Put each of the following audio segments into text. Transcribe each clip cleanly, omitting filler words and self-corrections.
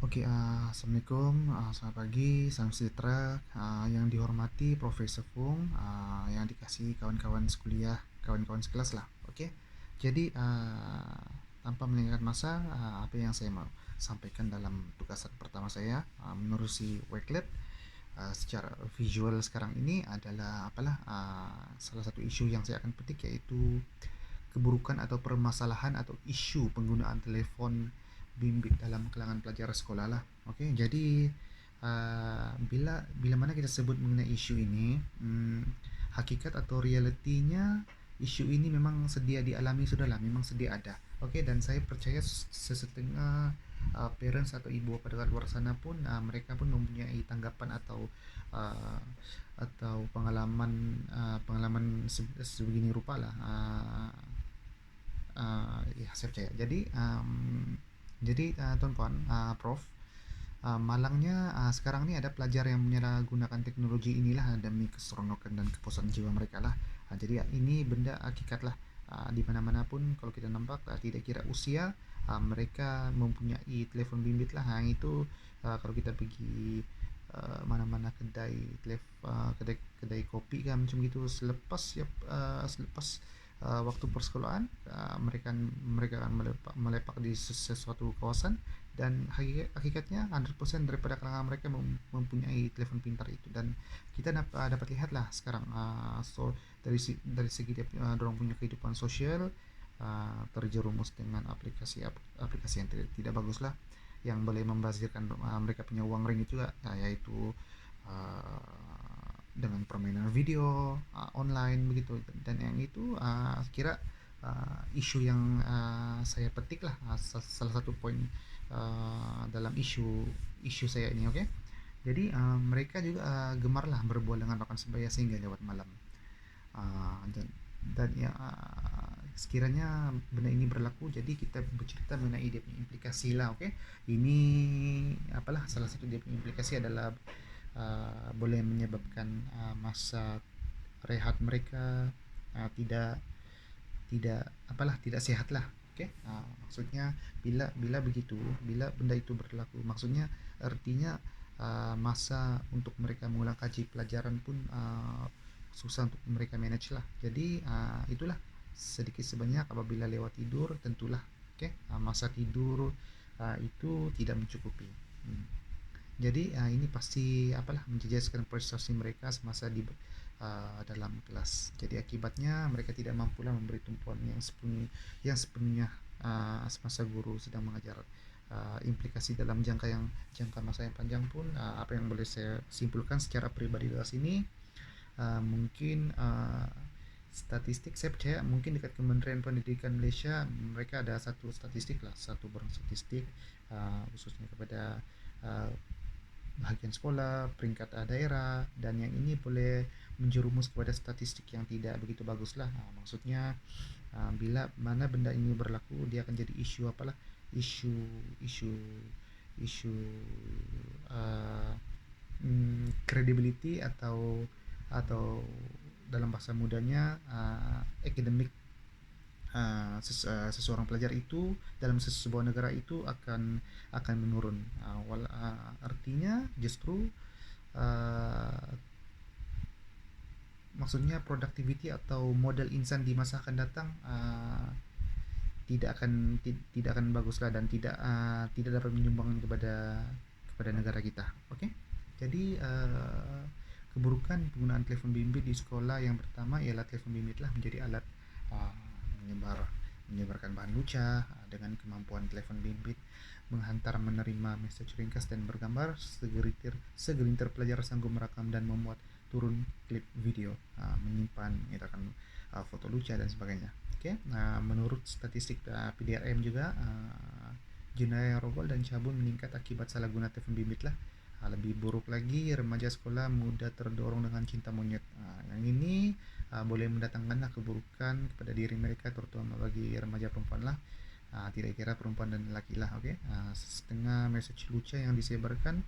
Assalamualaikum, selamat pagi, salam sejahtera, yang dihormati Profesor Fung, yang dikasihi kawan-kawan sekuliah, kawan-kawan sekelas lah. Jadi tanpa melengahkan masa, apa yang saya mau sampaikan dalam tugasan pertama saya menerusi Wakelet secara visual sekarang ini adalah salah satu isu yang saya akan petik, yaitu keburukan atau permasalahan atau isu penggunaan telepon bimbit dalam kalangan pelajar sekolah lah. Jadi bila bila mana kita sebut mengenai isu ini, hakikat atau realitinya isu ini memang sedia dialami sudahlah, memang sedia ada. Dan saya percaya sesetengah parents atau ibu pada luar sana pun mereka pun mempunyai tanggapan uh, atau pengalaman sebegini rupa lah. Ya saya percaya. Jadi tuan-tuan, Prof, malangnya sekarang ini ada pelajar yang menyalahgunakan teknologi inilah demi keseronokan dan kepuasan jiwa mereka lah. Jadi ini benda hakikat lah. Di mana-mana pun kalau kita nampak, tidak kira usia, mereka mempunyai telepon bimbit lah. Yang itu kalau kita pergi mana-mana kedai kopi kan macam gitu, selepas waktu persekolahan, mereka akan melepak di sesuatu kawasan, dan hakikatnya 100% daripada kalangan mereka mempunyai telepon pintar itu. Dan kita dapat lihatlah sekarang, dari segi dorang punya kehidupan sosial terjerumus dengan aplikasi yang tidak bagus lah, yang boleh membazirkan mereka punya uang ring itu, yaitu dengan permainan video online begitu. Dan yang itu kira isu yang saya petik lah, salah satu poin dalam isu saya ini. Jadi mereka juga gemar lah berbual dengan rekan sebaya sehingga lewat malam. Dan ya, sekiranya benda ini berlaku, jadi kita bercerita mengenai dia punya implikasi lah. Ini salah satu dia punya implikasi adalah boleh menyebabkan masa rehat mereka tidak tidak tidak sehat lah. Maksudnya bila bila begitu bila benda itu berlaku, maksudnya artinya masa untuk mereka mengulang kaji pelajaran pun susah untuk mereka manage lah. Jadi itulah sedikit sebanyak apabila lewat tidur, tentulah masa tidur itu tidak mencukupi. Jadi ini pasti menjejaskan prestasi mereka semasa di dalam kelas. Jadi akibatnya mereka tidak mampu memberi tumpuan yang sepenuhnya semasa guru sedang mengajar. Implikasi dalam jangka masa yang panjang pun, apa yang boleh saya simpulkan secara pribadi dari sini, mungkin statistik saya percaya mungkin dekat Kementerian Pendidikan Malaysia mereka ada satu borang statistik khususnya kepada uh, bahagian sekolah, peringkat daerah, dan yang ini boleh menjerumus kepada statistik yang tidak begitu bagus lah. Maksudnya bila mana benda ini berlaku, dia akan jadi isu isu isu uh, credibility atau dalam bahasa mudanya akademik seseorang pelajar itu dalam sebuah negara itu akan menurun. Artinya justru uh, maksudnya productivity atau modal insan di masa akan datang tidak akan bagus lah, dan tidak dapat menyumbang kepada negara kita. Jadi keburukan penggunaan telepon bimbit di sekolah, yang pertama ialah telepon bimbit lah menjadi alat uh, menyebarkan bahan lucah. Dengan kemampuan telepon bimbit menghantar, menerima message ringkas dan bergambar, segelintir pelajar sanggup merekam dan memuat turun klip video, menyimpan misalkan foto lucu dan sebagainya. Menurut statistik PDRM juga, jenayah rogol dan cabul meningkat akibat salah guna telepon bimbit lah. Lebih buruk lagi, remaja sekolah mudah terdorong dengan cinta monyet. Yang ini boleh mendatangkanlah keburukan kepada diri mereka, terutama bagi remaja perempuan lah. Tidak kira perempuan dan lelaki lah. Setengah message lucu yang disebarkan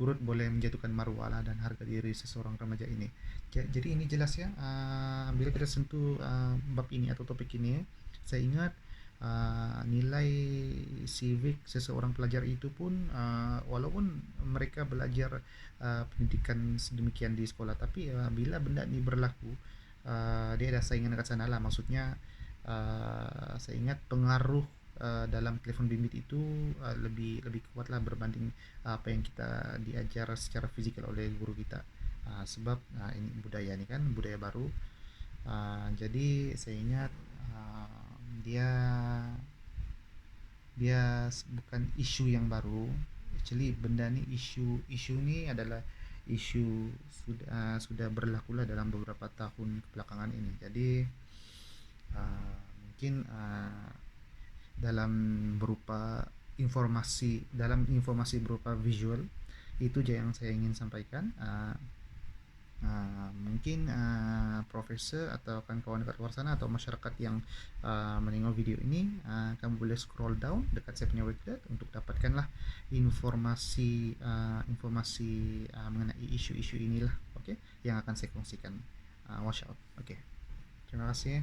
turut boleh menjatuhkan maruah lah dan harga diri seseorang remaja ini. Jadi ini jelas ya, bila kita sentuh bab ini atau topik ini, saya ingat nilai civic seseorang pelajar itu pun walaupun mereka belajar pendidikan sedemikian di sekolah, tapi bila benda ini berlaku, dia ada saingan dekat sana lah. Maksudnya saya ingat pengaruh dalam telepon bimbit itu lebih lebih kuat lah berbanding apa yang kita diajar secara fisikal oleh guru kita. Sebab ini budaya, ini kan budaya baru. Jadi saya ingat dia dia bukan isu yang baru. Actually benda ni, isu ni adalah isu sudah berlaku lah dalam beberapa tahun belakangan ini. Jadi mungkin dalam berupa informasi berupa visual itu aja yang saya ingin sampaikan. Mungkin profesor atau kawan-kawan dekat luar sana atau masyarakat yang menengok video ini, kamu boleh scroll down dekat saya punya website untuk dapatkanlah informasi mengenai isu-isu inilah, oke, yang akan saya kongsikan. Watch out. Oke, terima kasih.